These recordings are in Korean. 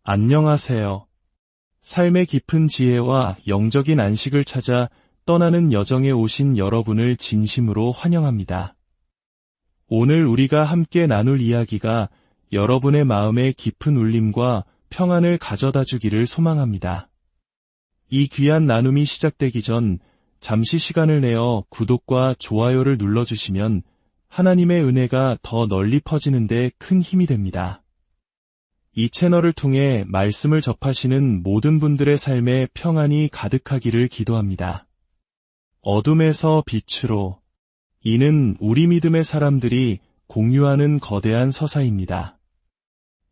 안녕하세요. 삶의 깊은 지혜와 영적인 안식을 찾아 떠나는 여정에 오신 여러분을 진심으로 환영합니다. 오늘 우리가 함께 나눌 이야기가 여러분의 마음에 깊은 울림과 평안을 가져다 주기를 소망합니다. 이 귀한 나눔이 시작되기 전 잠시 시간을 내어 구독과 좋아요를 눌러주시면 하나님의 은혜가 더 널리 퍼지는 데 큰 힘이 됩니다. 이 채널을 통해 말씀을 접하시는 모든 분들의 삶에 평안이 가득하기를 기도합니다. 어둠에서 빛으로. 이는 우리 믿음의 사람들이 공유하는 거대한 서사입니다.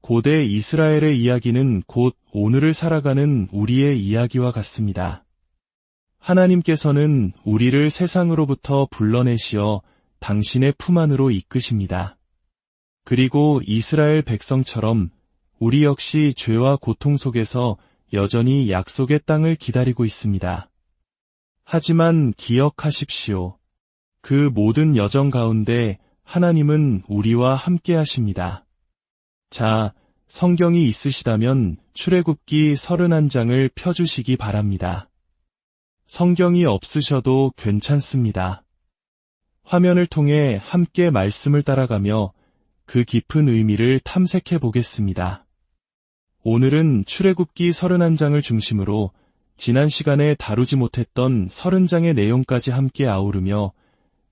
고대 이스라엘의 이야기는 곧 오늘을 살아가는 우리의 이야기와 같습니다. 하나님께서는 우리를 세상으로부터 불러내시어 당신의 품 안으로 이끄십니다. 그리고 이스라엘 백성처럼 우리 역시 죄와 고통 속에서 여전히 약속의 땅을 기다리고 있습니다. 하지만 기억하십시오. 그 모든 여정 가운데 하나님은 우리와 함께 하십니다. 자, 성경이 있으시다면 출애굽기 31장을 펴주시기 바랍니다. 성경이 없으셔도 괜찮습니다. 화면을 통해 함께 말씀을 따라가며 그 깊은 의미를 탐색해 보겠습니다. 오늘은 출애굽기 31장을 중심으로 지난 시간에 다루지 못했던 30장의 내용까지 함께 아우르며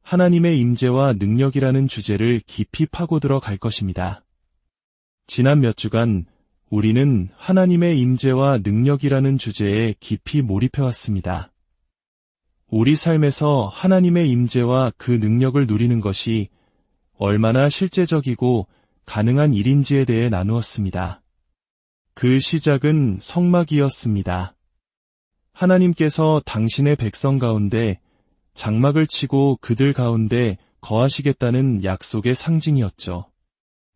하나님의 임재와 능력이라는 주제를 깊이 파고들어 갈 것입니다. 지난 몇 주간 우리는 하나님의 임재와 능력이라는 주제에 깊이 몰입해왔습니다. 우리 삶에서 하나님의 임재와 그 능력을 누리는 것이 얼마나 실제적이고 가능한 일인지에 대해 나누었습니다. 그 시작은 성막이었습니다. 하나님께서 당신의 백성 가운데 장막을 치고 그들 가운데 거하시겠다는 약속의 상징이었죠.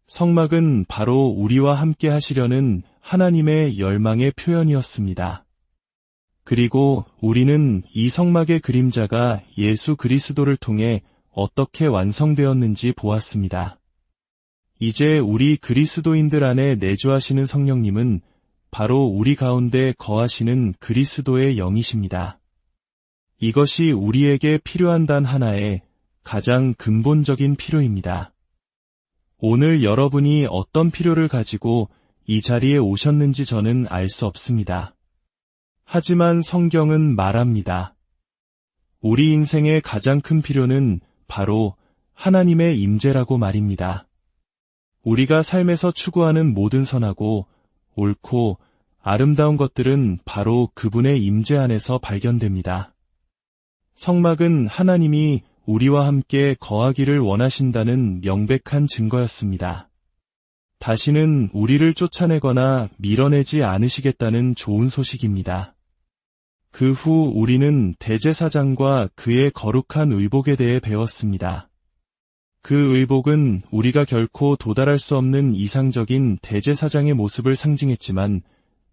성막은 바로 우리와 함께 하시려는 하나님의 열망의 표현이었습니다. 그리고 우리는 이 성막의 그림자가 예수 그리스도를 통해 어떻게 완성되었는지 보았습니다. 이제 우리 그리스도인들 안에 내주하시는 성령님은 바로 우리 가운데 거하시는 그리스도의 영이십니다. 이것이 우리에게 필요한 단 하나의 가장 근본적인 필요입니다. 오늘 여러분이 어떤 필요를 가지고 이 자리에 오셨는지 저는 알 수 없습니다. 하지만 성경은 말합니다. 우리 인생의 가장 큰 필요는 바로 하나님의 임재라고 말입니다. 우리가 삶에서 추구하는 모든 선하고 옳고 아름다운 것들은 바로 그분의 임재 안에서 발견됩니다. 성막은 하나님이 우리와 함께 거하기를 원하신다는 명백한 증거였습니다. 다시는 우리를 쫓아내거나 밀어내지 않으시겠다는 좋은 소식입니다. 그 후 우리는 대제사장과 그의 거룩한 의복에 대해 배웠습니다. 그 의복은 우리가 결코 도달할 수 없는 이상적인 대제사장의 모습을 상징했지만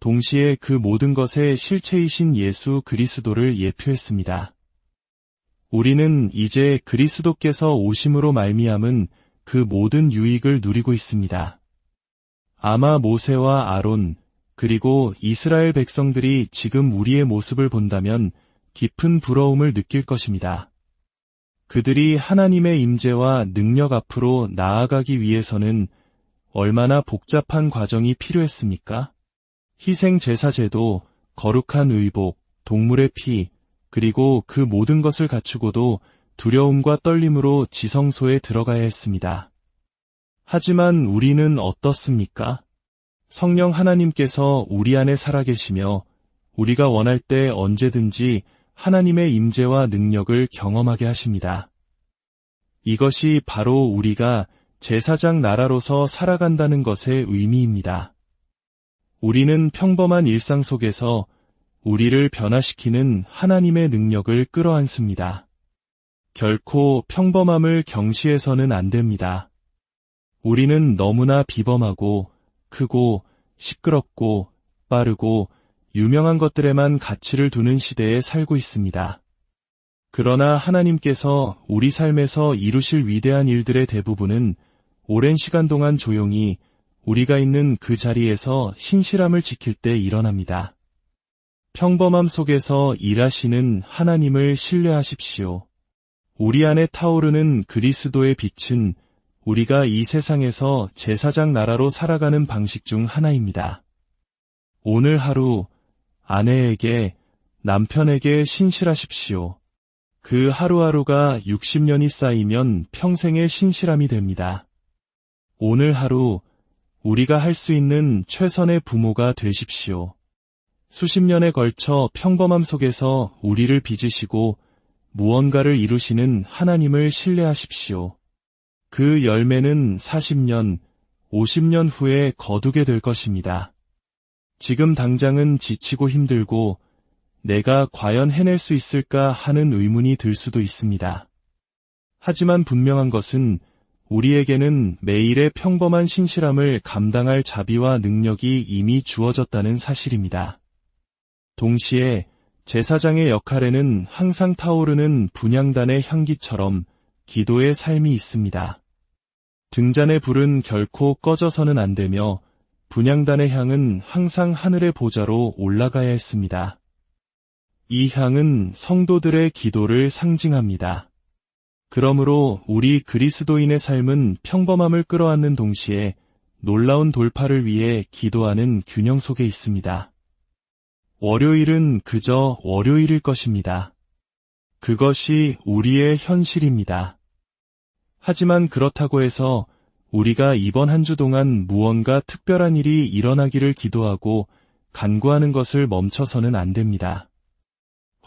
동시에 그 모든 것의 실체이신 예수 그리스도를 예표했습니다. 우리는 이제 그리스도께서 오심으로 말미암은 그 모든 유익을 누리고 있습니다. 아마 모세와 아론 그리고 이스라엘 백성들이 지금 우리의 모습을 본다면 깊은 부러움을 느낄 것입니다. 그들이 하나님의 임재와 능력 앞으로 나아가기 위해서는 얼마나 복잡한 과정이 필요했습니까? 희생 제사제도, 거룩한 의복, 동물의 피, 그리고 그 모든 것을 갖추고도 두려움과 떨림으로 지성소에 들어가야 했습니다. 하지만 우리는 어떻습니까? 성령 하나님께서 우리 안에 살아계시며 우리가 원할 때 언제든지 하나님의 임재와 능력을 경험하게 하십니다. 이것이 바로 우리가 제사장 나라로서 살아간다는 것의 의미입니다. 우리는 평범한 일상 속에서 우리를 변화시키는 하나님의 능력을 끌어안습니다. 결코 평범함을 경시해서는 안 됩니다. 우리는 너무나 비범하고 크고 시끄럽고 빠르고 유명한 것들에만 가치를 두는 시대에 살고 있습니다. 그러나 하나님께서 우리 삶에서 이루실 위대한 일들의 대부분은 오랜 시간 동안 조용히 우리가 있는 그 자리에서 신실함을 지킬 때 일어납니다. 평범함 속에서 일하시는 하나님을 신뢰하십시오. 우리 안에 타오르는 그리스도의 빛은 우리가 이 세상에서 제사장 나라로 살아가는 방식 중 하나입니다. 오늘 하루 아내에게, 남편에게 신실하십시오. 그 하루하루가 60년이 쌓이면 평생의 신실함이 됩니다. 오늘 하루 우리가 할 수 있는 최선의 부모가 되십시오. 수십 년에 걸쳐 평범함 속에서 우리를 빚으시고 무언가를 이루시는 하나님을 신뢰하십시오. 그 열매는 40년, 50년 후에 거두게 될 것입니다. 지금 당장은 지치고 힘들고 내가 과연 해낼 수 있을까 하는 의문이 들 수도 있습니다. 하지만 분명한 것은 우리에게는 매일의 평범한 신실함을 감당할 자비와 능력이 이미 주어졌다는 사실입니다. 동시에 제사장의 역할에는 항상 타오르는 분향단의 향기처럼 기도의 삶이 있습니다. 등잔의 불은 결코 꺼져서는 안 되며 분향단의 향은 항상 하늘의 보좌로 올라가야 했습니다. 이 향은 성도들의 기도를 상징합니다. 그러므로 우리 그리스도인의 삶은 평범함을 끌어안는 동시에 놀라운 돌파를 위해 기도하는 균형 속에 있습니다. 월요일은 그저 월요일일 것입니다. 그것이 우리의 현실입니다. 하지만 그렇다고 해서 우리가 이번 한 주 동안 무언가 특별한 일이 일어나기를 기도하고 간구하는 것을 멈춰서는 안 됩니다.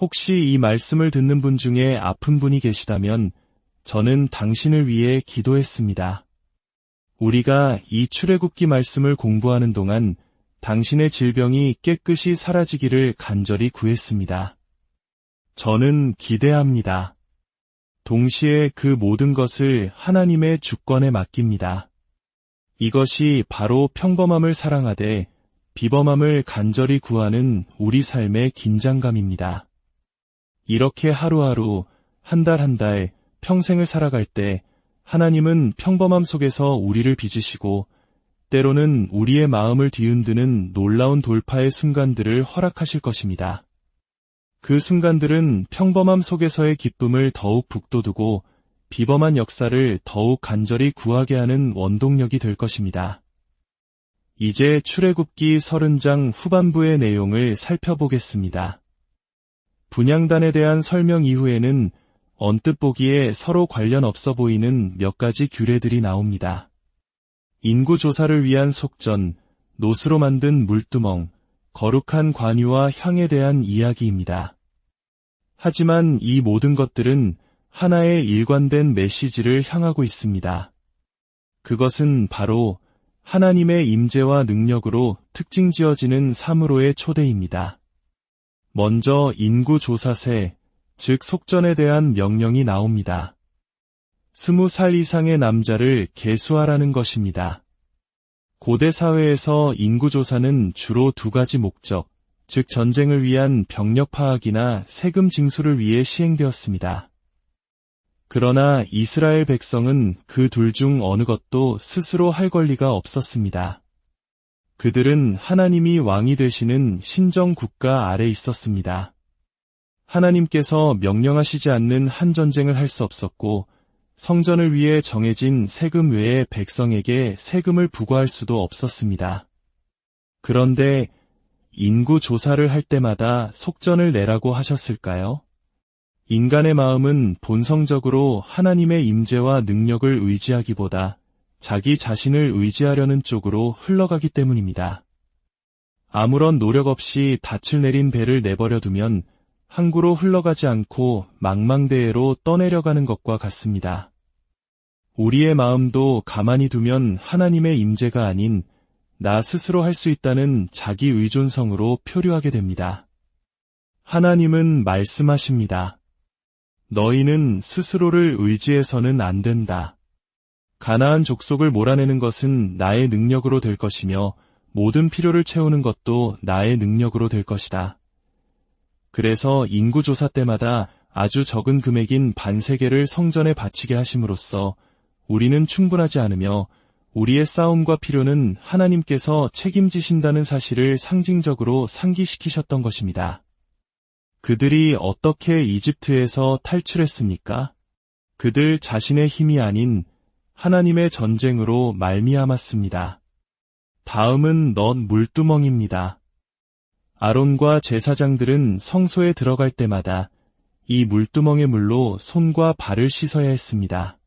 혹시 이 말씀을 듣는 분 중에 아픈 분이 계시다면 저는 당신을 위해 기도했습니다. 우리가 이 출애굽기 말씀을 공부하는 동안 당신의 질병이 깨끗이 사라지기를 간절히 구했습니다. 저는 기대합니다. 동시에 그 모든 것을 하나님의 주권에 맡깁니다. 이것이 바로 평범함을 사랑하되 비범함을 간절히 구하는 우리 삶의 긴장감입니다. 이렇게 하루하루, 한 달 한 달, 평생을 살아갈 때 하나님은 평범함 속에서 우리를 빚으시고 때로는 우리의 마음을 뒤흔드는 놀라운 돌파의 순간들을 허락하실 것입니다. 그 순간들은 평범함 속에서의 기쁨을 더욱 북돋우고 비범한 역사를 더욱 간절히 구하게 하는 원동력이 될 것입니다. 이제 출애굽기 30장 후반부의 내용을 살펴보겠습니다. 분향단에 대한 설명 이후에는 언뜻 보기에 서로 관련 없어 보이는 몇 가지 규례들이 나옵니다. 인구 조사를 위한 속전, 노스로 만든 물두멍, 거룩한 관유와 향에 대한 이야기입니다. 하지만 이 모든 것들은 하나의 일관된 메시지를 향하고 있습니다. 그것은 바로 하나님의 임재와 능력으로 특징 지어지는 사므로의 초대입니다. 먼저 인구 조사세, 즉 속전에 대한 명령이 나옵니다. 20살 이상의 남자를 계수하라는 것입니다. 고대 사회에서 인구조사는 주로 두 가지 목적, 즉 전쟁을 위한 병력 파악이나 세금 징수를 위해 시행되었습니다. 그러나 이스라엘 백성은 그 둘 중 어느 것도 스스로 할 권리가 없었습니다. 그들은 하나님이 왕이 되시는 신정 국가 아래 있었습니다. 하나님께서 명령하시지 않는 한 전쟁을 할 수 없었고 성전을 위해 정해진 세금 외에 백성에게 세금을 부과할 수도 없었습니다. 그런데 인구 조사를 할 때마다 속전을 내라고 하셨을까요? 인간의 마음은 본성적으로 하나님의 임재와 능력을 의지하기보다 자기 자신을 의지하려는 쪽으로 흘러가기 때문입니다. 아무런 노력 없이 닻을 내린 배를 내버려 두면 항구로 흘러가지 않고 망망대해로 떠내려가는 것과 같습니다. 우리의 마음도 가만히 두면 하나님의 임재가 아닌 나 스스로 할 수 있다는 자기 의존성으로 표류하게 됩니다. 하나님은 말씀하십니다. 너희는 스스로를 의지해서는 안 된다. 가나안 족속을 몰아내는 것은 나의 능력으로 될 것이며 모든 필요를 채우는 것도 나의 능력으로 될 것이다. 그래서 인구조사 때마다 아주 적은 금액인 반세계를 성전에 바치게 하심으로써 우리는 충분하지 않으며 우리의 싸움과 필요는 하나님께서 책임지신다는 사실을 상징적으로 상기시키셨던 것입니다. 그들이 어떻게 이집트에서 탈출했습니까? 그들 자신의 힘이 아닌 하나님의 전쟁으로 말미암았습니다. 다음은 넌 물두멍입니다. 아론과 제사장들은 성소에 들어갈 때마다 이 물두멍의 물로 손과 발을 씻어야 했습니다.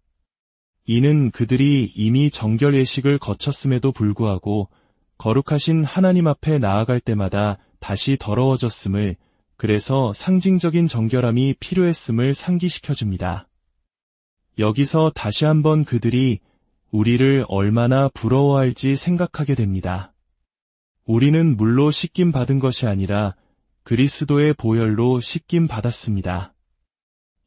이는 그들이 이미 정결 예식을 거쳤음에도 불구하고 거룩하신 하나님 앞에 나아갈 때마다 다시 더러워졌음을, 그래서 상징적인 정결함이 필요했음을 상기시켜줍니다. 여기서 다시 한번 그들이 우리를 얼마나 부러워할지 생각하게 됩니다. 우리는 물로 씻김 받은 것이 아니라 그리스도의 보혈로 씻김 받았습니다.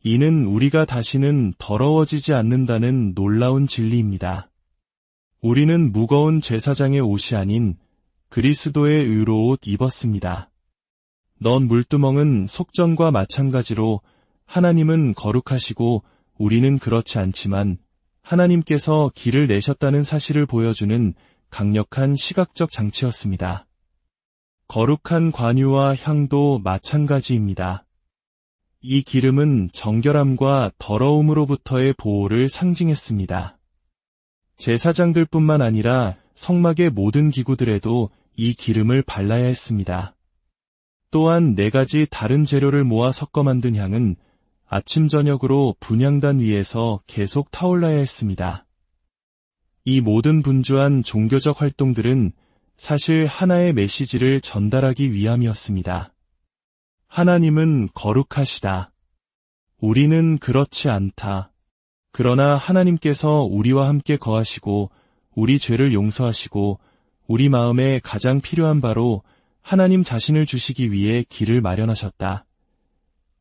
이는 우리가 다시는 더러워지지 않는다는 놀라운 진리입니다. 우리는 무거운 제사장의 옷이 아닌 그리스도의 의로 옷 입었습니다. 넌 물두멍은 속전과 마찬가지로 하나님은 거룩하시고 우리는 그렇지 않지만 하나님께서 길을 내셨다는 사실을 보여주는 강력한 시각적 장치였습니다. 거룩한 관유와 향도 마찬가지입니다. 이 기름은 정결함과 더러움으로부터의 보호를 상징했습니다. 제사장들뿐만 아니라 성막의 모든 기구들에도 이 기름을 발라야 했습니다. 또한 4가지 다른 재료를 모아 섞어 만든 향은 아침 저녁으로 분향단 위에서 계속 타올라야 했습니다. 이 모든 분주한 종교적 활동들은 사실 하나의 메시지를 전달하기 위함이었습니다. 하나님은 거룩하시다. 우리는 그렇지 않다. 그러나 하나님께서 우리와 함께 거하시고 우리 죄를 용서하시고 우리 마음에 가장 필요한 바로 하나님 자신을 주시기 위해 길을 마련하셨다.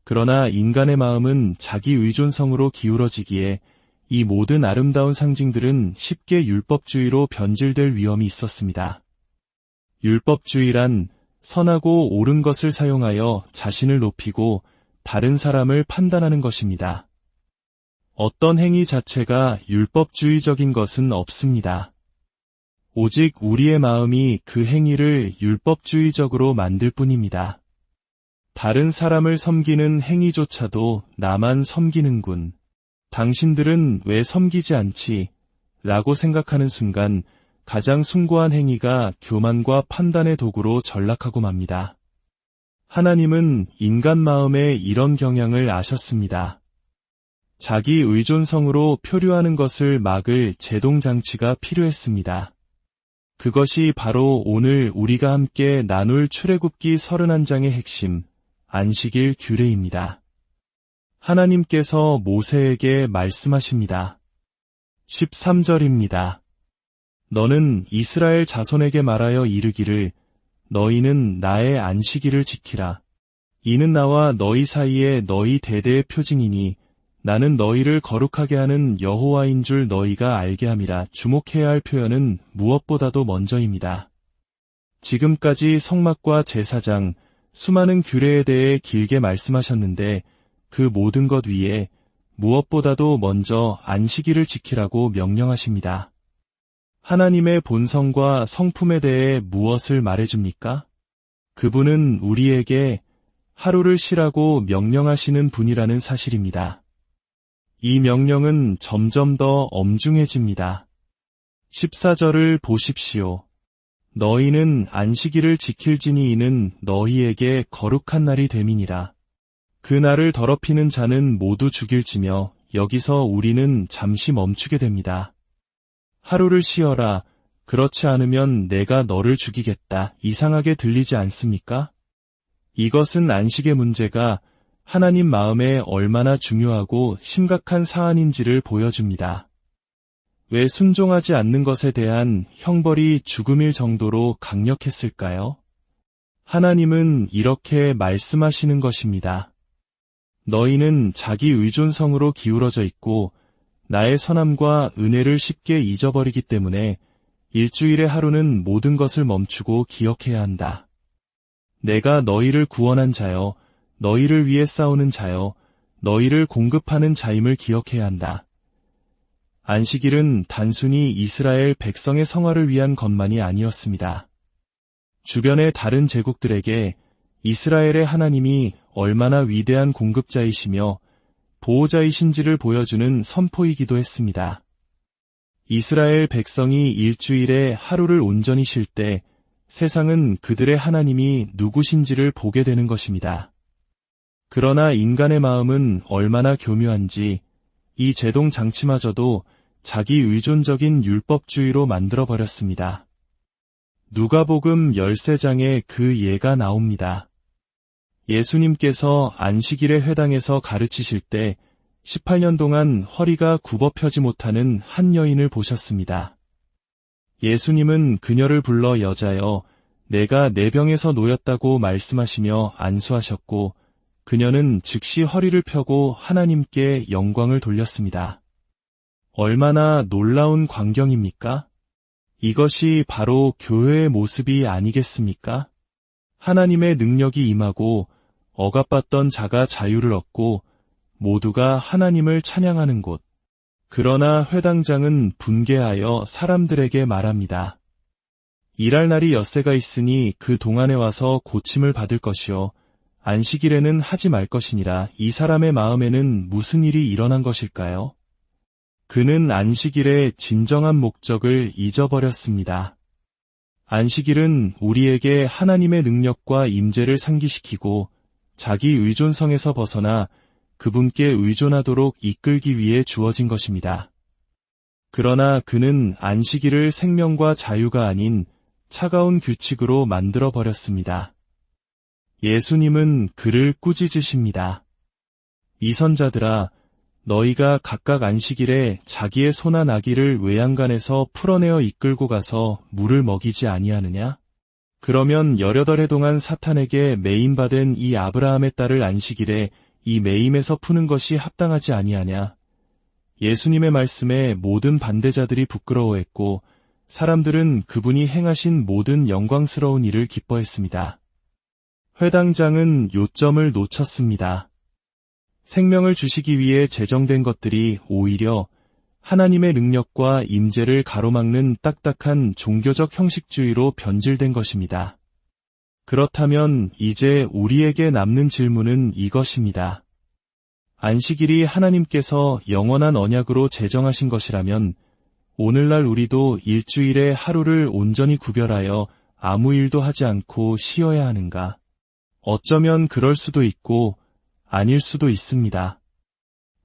그러나 인간의 마음은 자기 의존성으로 기울어지기에 이 모든 아름다운 상징들은 쉽게 율법주의로 변질될 위험이 있었습니다. 율법주의란 선하고 옳은 것을 사용하여 자신을 높이고 다른 사람을 판단하는 것입니다. 어떤 행위 자체가 율법주의적인 것은 없습니다. 오직 우리의 마음이 그 행위를 율법주의적으로 만들 뿐입니다. 다른 사람을 섬기는 행위조차도 나만 섬기는군. 당신들은 왜 섬기지 않지? 라고 생각하는 순간 가장 숭고한 행위가 교만과 판단의 도구로 전락하고 맙니다. 하나님은 인간 마음의 이런 경향을 아셨습니다. 자기 의존성으로 표류하는 것을 막을 제동장치가 필요했습니다. 그것이 바로 오늘 우리가 함께 나눌 출애굽기 31장의 핵심, 안식일 규례입니다. 하나님께서 모세에게 말씀하십니다. 13절입니다. 너는 이스라엘 자손에게 말하여 이르기를 너희는 나의 안식일을 지키라. 이는 나와 너희 사이에 너희 대대의 표징이니 나는 너희를 거룩하게 하는 여호와인 줄 너희가 알게 함이라. 주목해야 할 표현은 무엇보다도 먼저입니다. 지금까지 성막과 제사장, 수많은 규례에 대해 길게 말씀하셨는데 그 모든 것 위에 무엇보다도 먼저 안식일을 지키라고 명령하십니다. 하나님의 본성과 성품에 대해 무엇을 말해줍니까? 그분은 우리에게 하루를 쉬라고 명령하시는 분이라는 사실입니다. 이 명령은 점점 더 엄중해집니다. 14절을 보십시오. 너희는 안식일을 지킬지니 이는 너희에게 거룩한 날이 됨이니라. 그 날을 더럽히는 자는 모두 죽일지며 여기서 우리는 잠시 멈추게 됩니다. 하루를 쉬어라. 그렇지 않으면 내가 너를 죽이겠다. 이상하게 들리지 않습니까? 이것은 안식의 문제가 하나님 마음에 얼마나 중요하고 심각한 사안인지를 보여줍니다. 왜 순종하지 않는 것에 대한 형벌이 죽음일 정도로 강력했을까요? 하나님은 이렇게 말씀하시는 것입니다. 너희는 자기 의존성으로 기울어져 있고 나의 선함과 은혜를 쉽게 잊어버리기 때문에 일주일의 하루는 모든 것을 멈추고 기억해야 한다. 내가 너희를 구원한 자여, 너희를 위해 싸우는 자여, 너희를 공급하는 자임을 기억해야 한다. 안식일은 단순히 이스라엘 백성의 성화를 위한 것만이 아니었습니다. 주변의 다른 제국들에게 이스라엘의 하나님이 얼마나 위대한 공급자이시며 보호자이신지를 보여주는 선포이기도 했습니다. 이스라엘 백성이 일주일에 하루를 온전히 쉴 때 세상은 그들의 하나님이 누구신지를 보게 되는 것입니다. 그러나 인간의 마음은 얼마나 교묘한지 이 제동 장치마저도 자기 의존적인 율법주의로 만들어버렸습니다. 누가복음 13장에 그 예가 나옵니다. 예수님께서 안식일의 회당에서 가르치실 때 18년 동안 허리가 굽어펴지 못하는 한 여인을 보셨습니다. 예수님은 그녀를 불러 여자여, 내가 내 병에서 놓였다고 말씀하시며 안수하셨고, 그녀는 즉시 허리를 펴고 하나님께 영광을 돌렸습니다. 얼마나 놀라운 광경입니까? 이것이 바로 교회의 모습이 아니겠습니까? 하나님의 능력이 임하고 억압받던 자가 자유를 얻고 모두가 하나님을 찬양하는 곳. 그러나 회당장은 분개하여 사람들에게 말합니다. 일할 날이 엿새가 있으니 그 동안에 와서 고침을 받을 것이요 안식일에는 하지 말 것이니라. 이 사람의 마음에는 무슨 일이 일어난 것일까요? 그는 안식일의 진정한 목적을 잊어버렸습니다. 안식일은 우리에게 하나님의 능력과 임재를 상기시키고 자기 의존성에서 벗어나 그분께 의존하도록 이끌기 위해 주어진 것입니다. 그러나 그는 안식일을 생명과 자유가 아닌 차가운 규칙으로 만들어버렸습니다. 예수님은 그를 꾸짖으십니다. 이 선자들아, 너희가 각각 안식일에 자기의 소나 나귀를 외양간에서 풀어내어 이끌고 가서 물을 먹이지 아니하느냐? 그러면 18해 동안 사탄에게 매임받은 이 아브라함의 딸을 안식일에 이 매임에서 푸는 것이 합당하지 아니하냐? 예수님의 말씀에 모든 반대자들이 부끄러워했고 사람들은 그분이 행하신 모든 영광스러운 일을 기뻐했습니다. 회당장은 요점을 놓쳤습니다. 생명을 주시기 위해 제정된 것들이 오히려 하나님의 능력과 임재를 가로막는 딱딱한 종교적 형식주의로 변질된 것입니다. 그렇다면 이제 우리에게 남는 질문은 이것입니다. 안식일이 하나님께서 영원한 언약으로 제정하신 것이라면 오늘날 우리도 일주일에 하루를 온전히 구별하여 아무 일도 하지 않고 쉬어야 하는가? 어쩌면 그럴 수도 있고 아닐 수도 있습니다.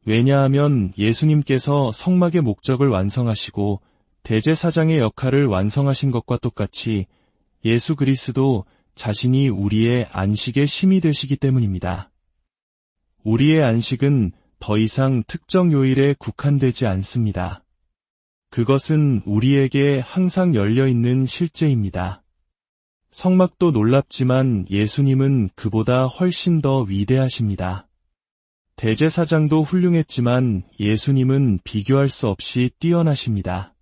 왜냐하면 예수님께서 성막의 목적을 완성하시고 대제사장의 역할을 완성하신 것과 똑같이 예수 그리스도 자신이 우리의 안식의 심이 되시기 때문입니다. 우리의 안식은 더 이상 특정 요일에 국한되지 않습니다. 그것은 우리에게 항상 열려있는 실제입니다. 성막도 놀랍지만 예수님은 그보다 훨씬 더 위대하십니다. 대제사장도 훌륭했지만 예수님은 비교할 수 없이 뛰어나십니다.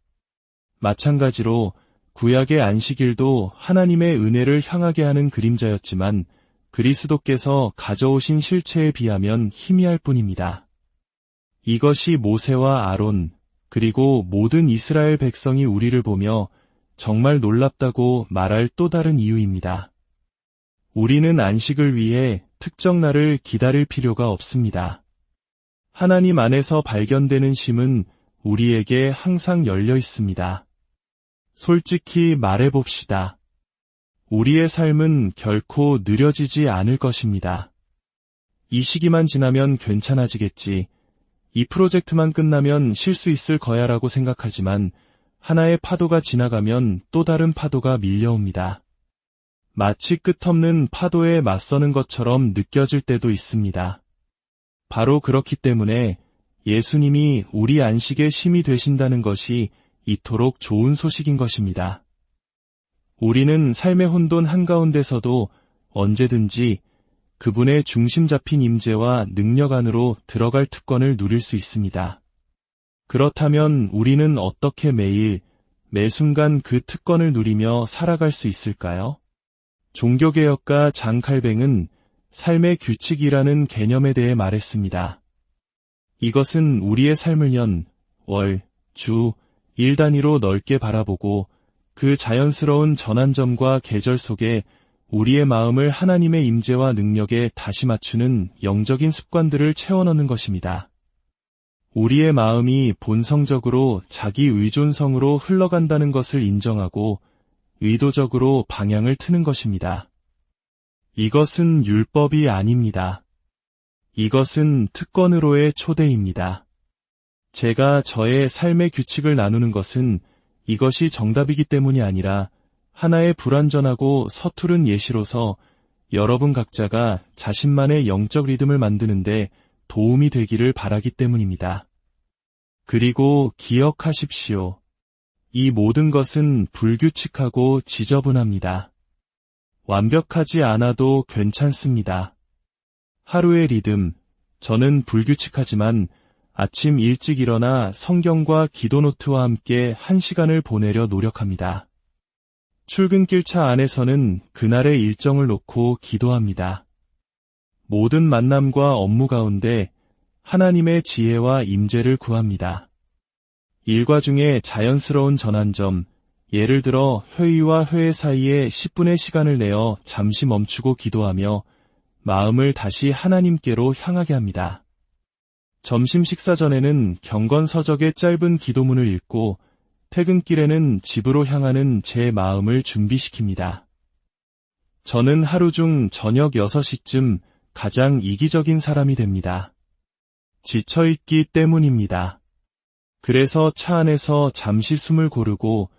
마찬가지로 구약의 안식일도 하나님의 은혜를 향하게 하는 그림자였지만 그리스도께서 가져오신 실체에 비하면 희미할 뿐입니다. 이것이 모세와 아론 그리고 모든 이스라엘 백성이 우리를 보며 정말 놀랍다고 말할 또 다른 이유입니다. 우리는 안식을 위해 특정 날을 기다릴 필요가 없습니다. 하나님 안에서 발견되는 쉼은 우리에게 항상 열려 있습니다. 솔직히 말해봅시다. 우리의 삶은 결코 느려지지 않을 것입니다. 이 시기만 지나면 괜찮아지겠지. 이 프로젝트만 끝나면 쉴 수 있을 거야라고 생각하지만 하나의 파도가 지나가면 또 다른 파도가 밀려옵니다. 마치 끝없는 파도에 맞서는 것처럼 느껴질 때도 있습니다. 바로 그렇기 때문에 예수님이 우리 안식의 심이 되신다는 것이 이토록 좋은 소식인 것입니다. 우리는 삶의 혼돈 한가운데서도 언제든지 그분의 중심 잡힌 임재와 능력 안으로 들어갈 특권을 누릴 수 있습니다. 그렇다면 우리는 어떻게 매일, 매 순간 그 특권을 누리며 살아갈 수 있을까요? 종교개혁가 장 칼뱅은 삶의 규칙이라는 개념에 대해 말했습니다. 이것은 우리의 삶을 연, 월, 주, 일 단위로 넓게 바라보고 그 자연스러운 전환점과 계절 속에 우리의 마음을 하나님의 임재와 능력에 다시 맞추는 영적인 습관들을 채워넣는 것입니다. 우리의 마음이 본성적으로 자기 의존성으로 흘러간다는 것을 인정하고 의도적으로 방향을 트는 것입니다. 이것은 율법이 아닙니다. 이것은 특권으로의 초대입니다. 제가 저의 삶의 규칙을 나누는 것은 이것이 정답이기 때문이 아니라 하나의 불완전하고 서투른 예시로서 여러분 각자가 자신만의 영적 리듬을 만드는데 도움이 되기를 바라기 때문입니다. 그리고 기억하십시오. 이 모든 것은 불규칙하고 지저분합니다. 완벽하지 않아도 괜찮습니다. 하루의 리듬, 저는 불규칙하지만 아침 일찍 일어나 성경과 기도 노트와 함께 1시간을 보내려 노력합니다. 출근길 차 안에서는 그날의 일정을 놓고 기도합니다. 모든 만남과 업무 가운데 하나님의 지혜와 임재를 구합니다. 일과 중에 자연스러운 전환점, 예를 들어 회의와 회의 사이에 10분의 시간을 내어 잠시 멈추고 기도하며 마음을 다시 하나님께로 향하게 합니다. 점심 식사 전에는 경건서적의 짧은 기도문을 읽고 퇴근길에는 집으로 향하는 제 마음을 준비시킵니다. 저는 하루 중 저녁 6시쯤 가장 이기적인 사람이 됩니다. 지쳐있기 때문입니다. 그래서 차 안에서 잠시 숨을 고르고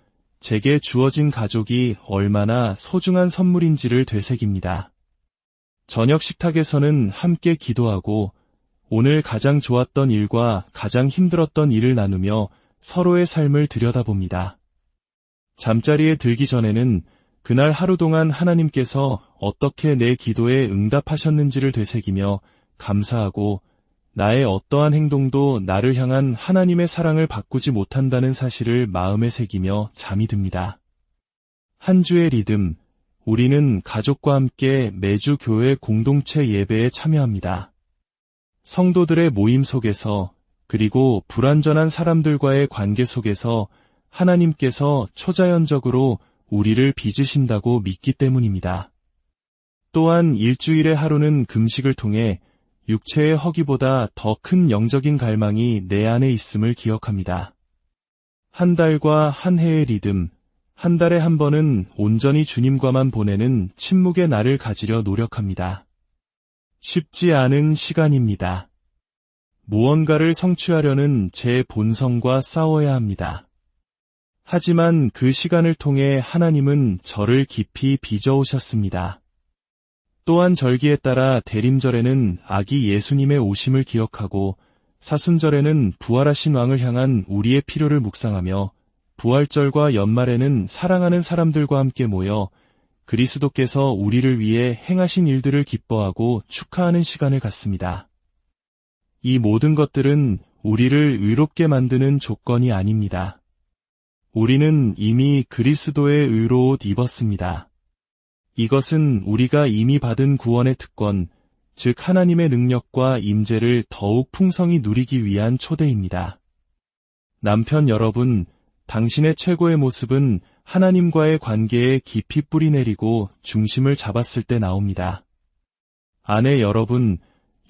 제게 주어진 가족이 얼마나 소중한 선물인지를 되새깁니다. 저녁 식탁에서는 함께 기도하고 오늘 가장 좋았던 일과 가장 힘들었던 일을 나누며 서로의 삶을 들여다봅니다. 잠자리에 들기 전에는 그날 하루 동안 하나님께서 어떻게 내 기도에 응답하셨는지를 되새기며 감사하고 나의 어떠한 행동도 나를 향한 하나님의 사랑을 바꾸지 못한다는 사실을 마음에 새기며 잠이 듭니다. 한 주의 리듬, 우리는 가족과 함께 매주 교회 공동체 예배에 참여합니다. 성도들의 모임 속에서 그리고 불완전한 사람들과의 관계 속에서 하나님께서 초자연적으로 우리를 빚으신다고 믿기 때문입니다. 또한 일주일의 하루는 금식을 통해 육체의 허기보다 더 큰 영적인 갈망이 내 안에 있음을 기억합니다. 한 달과 한 해의 리듬, 한 달에 한 번은 온전히 주님과만 보내는 침묵의 날을 가지려 노력합니다. 쉽지 않은 시간입니다. 무언가를 성취하려는 제 본성과 싸워야 합니다. 하지만 그 시간을 통해 하나님은 저를 깊이 빚어오셨습니다. 또한 절기에 따라 대림절에는 아기 예수님의 오심을 기억하고 사순절에는 부활하신 왕을 향한 우리의 필요를 묵상하며 부활절과 연말에는 사랑하는 사람들과 함께 모여 그리스도께서 우리를 위해 행하신 일들을 기뻐하고 축하하는 시간을 갖습니다. 이 모든 것들은 우리를 의롭게 만드는 조건이 아닙니다. 우리는 이미 그리스도의 의로 옷 입었습니다. 이것은 우리가 이미 받은 구원의 특권, 즉 하나님의 능력과 임재를 더욱 풍성히 누리기 위한 초대입니다. 남편 여러분, 당신의 최고의 모습은 하나님과의 관계에 깊이 뿌리내리고 중심을 잡았을 때 나옵니다. 아내 여러분,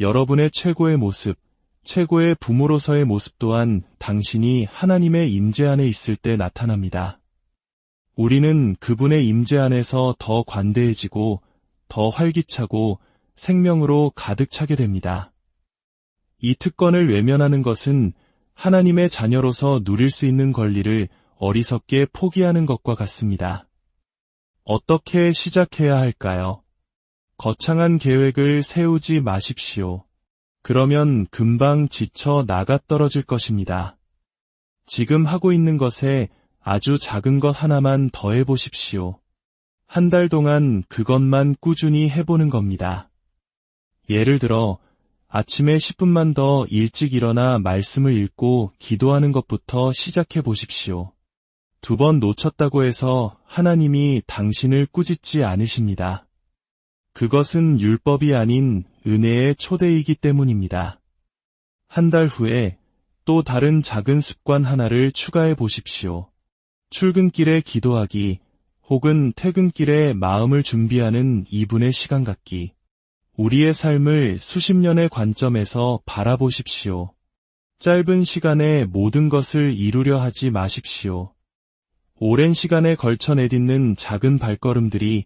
여러분의 최고의 모습, 최고의 부모로서의 모습 또한 당신이 하나님의 임재 안에 있을 때 나타납니다. 우리는 그분의 임재 안에서 더 관대해지고 더 활기차고 생명으로 가득 차게 됩니다. 이 특권을 외면하는 것은 하나님의 자녀로서 누릴 수 있는 권리를 어리석게 포기하는 것과 같습니다. 어떻게 시작해야 할까요? 거창한 계획을 세우지 마십시오. 그러면 금방 지쳐 나가 떨어질 것입니다. 지금 하고 있는 것에 아주 작은 것 하나만 더해 보십시오. 한 달 동안 그것만 꾸준히 해보는 겁니다. 예를 들어 아침에 10분만 더 일찍 일어나 말씀을 읽고 기도하는 것부터 시작해 보십시오. 2번 놓쳤다고 해서 하나님이 당신을 꾸짖지 않으십니다. 그것은 율법이 아닌 은혜의 초대이기 때문입니다. 한 달 후에 또 다른 작은 습관 하나를 추가해 보십시오. 출근길에 기도하기, 혹은 퇴근길에 마음을 준비하는 2분의 시간 갖기. 우리의 삶을 수십 년의 관점에서 바라보십시오. 짧은 시간에 모든 것을 이루려 하지 마십시오. 오랜 시간에 걸쳐 내딛는 작은 발걸음들이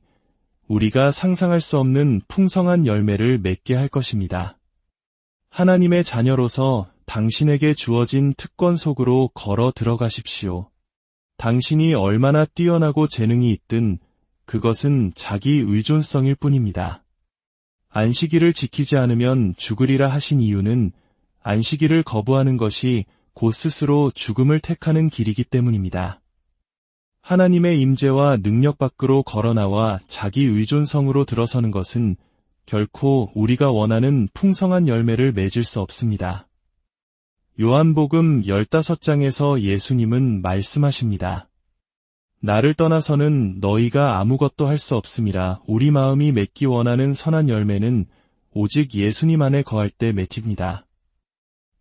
우리가 상상할 수 없는 풍성한 열매를 맺게 할 것입니다. 하나님의 자녀로서 당신에게 주어진 특권 속으로 걸어 들어가십시오. 당신이 얼마나 뛰어나고 재능이 있든 그것은 자기 의존성일 뿐입니다. 안식일을 지키지 않으면 죽으리라 하신 이유는 안식일을 거부하는 것이 곧 스스로 죽음을 택하는 길이기 때문입니다. 하나님의 임재와 능력 밖으로 걸어나와 자기 의존성으로 들어서는 것은 결코 우리가 원하는 풍성한 열매를 맺을 수 없습니다. 요한복음 15장에서 예수님은 말씀하십니다. 나를 떠나서는 너희가 아무것도 할 수 없음이라. 우리 마음이 맺기 원하는 선한 열매는 오직 예수님 안에 거할 때 맺힙니다.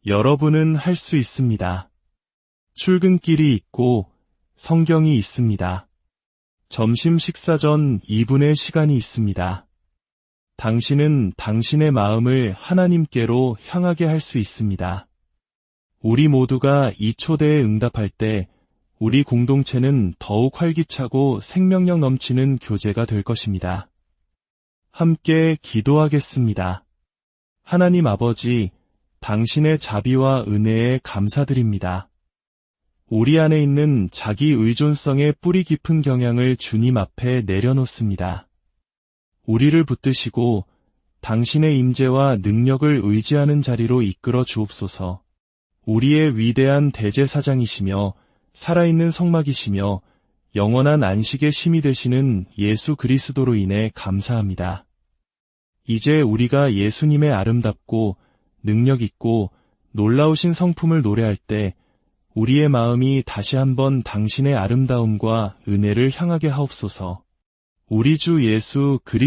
여러분은 할 수 있습니다. 출근길이 있고 성경이 있습니다. 점심 식사 전 2분의 시간이 있습니다. 당신은 당신의 마음을 하나님께로 향하게 할 수 있습니다. 우리 모두가 이 초대에 응답할 때 우리 공동체는 더욱 활기차고 생명력 넘치는 교제가 될 것입니다. 함께 기도하겠습니다. 하나님 아버지, 당신의 자비와 은혜에 감사드립니다. 우리 안에 있는 자기 의존성의 뿌리 깊은 경향을 주님 앞에 내려놓습니다. 우리를 붙드시고 당신의 임재와 능력을 의지하는 자리로 이끌어 주옵소서. 우리의 위대한 대제사장이시며 살아있는 성막이시며 영원한 안식의 심이 되시는 예수 그리스도로 인해 감사합니다. 이제 우리가 예수님의 아름답고 능력 있고 놀라우신 성품을 노래할 때 우리의 마음이 다시 한번 당신의 아름다움과 은혜를 향하게 하옵소서. 우리 주 예수 그리스도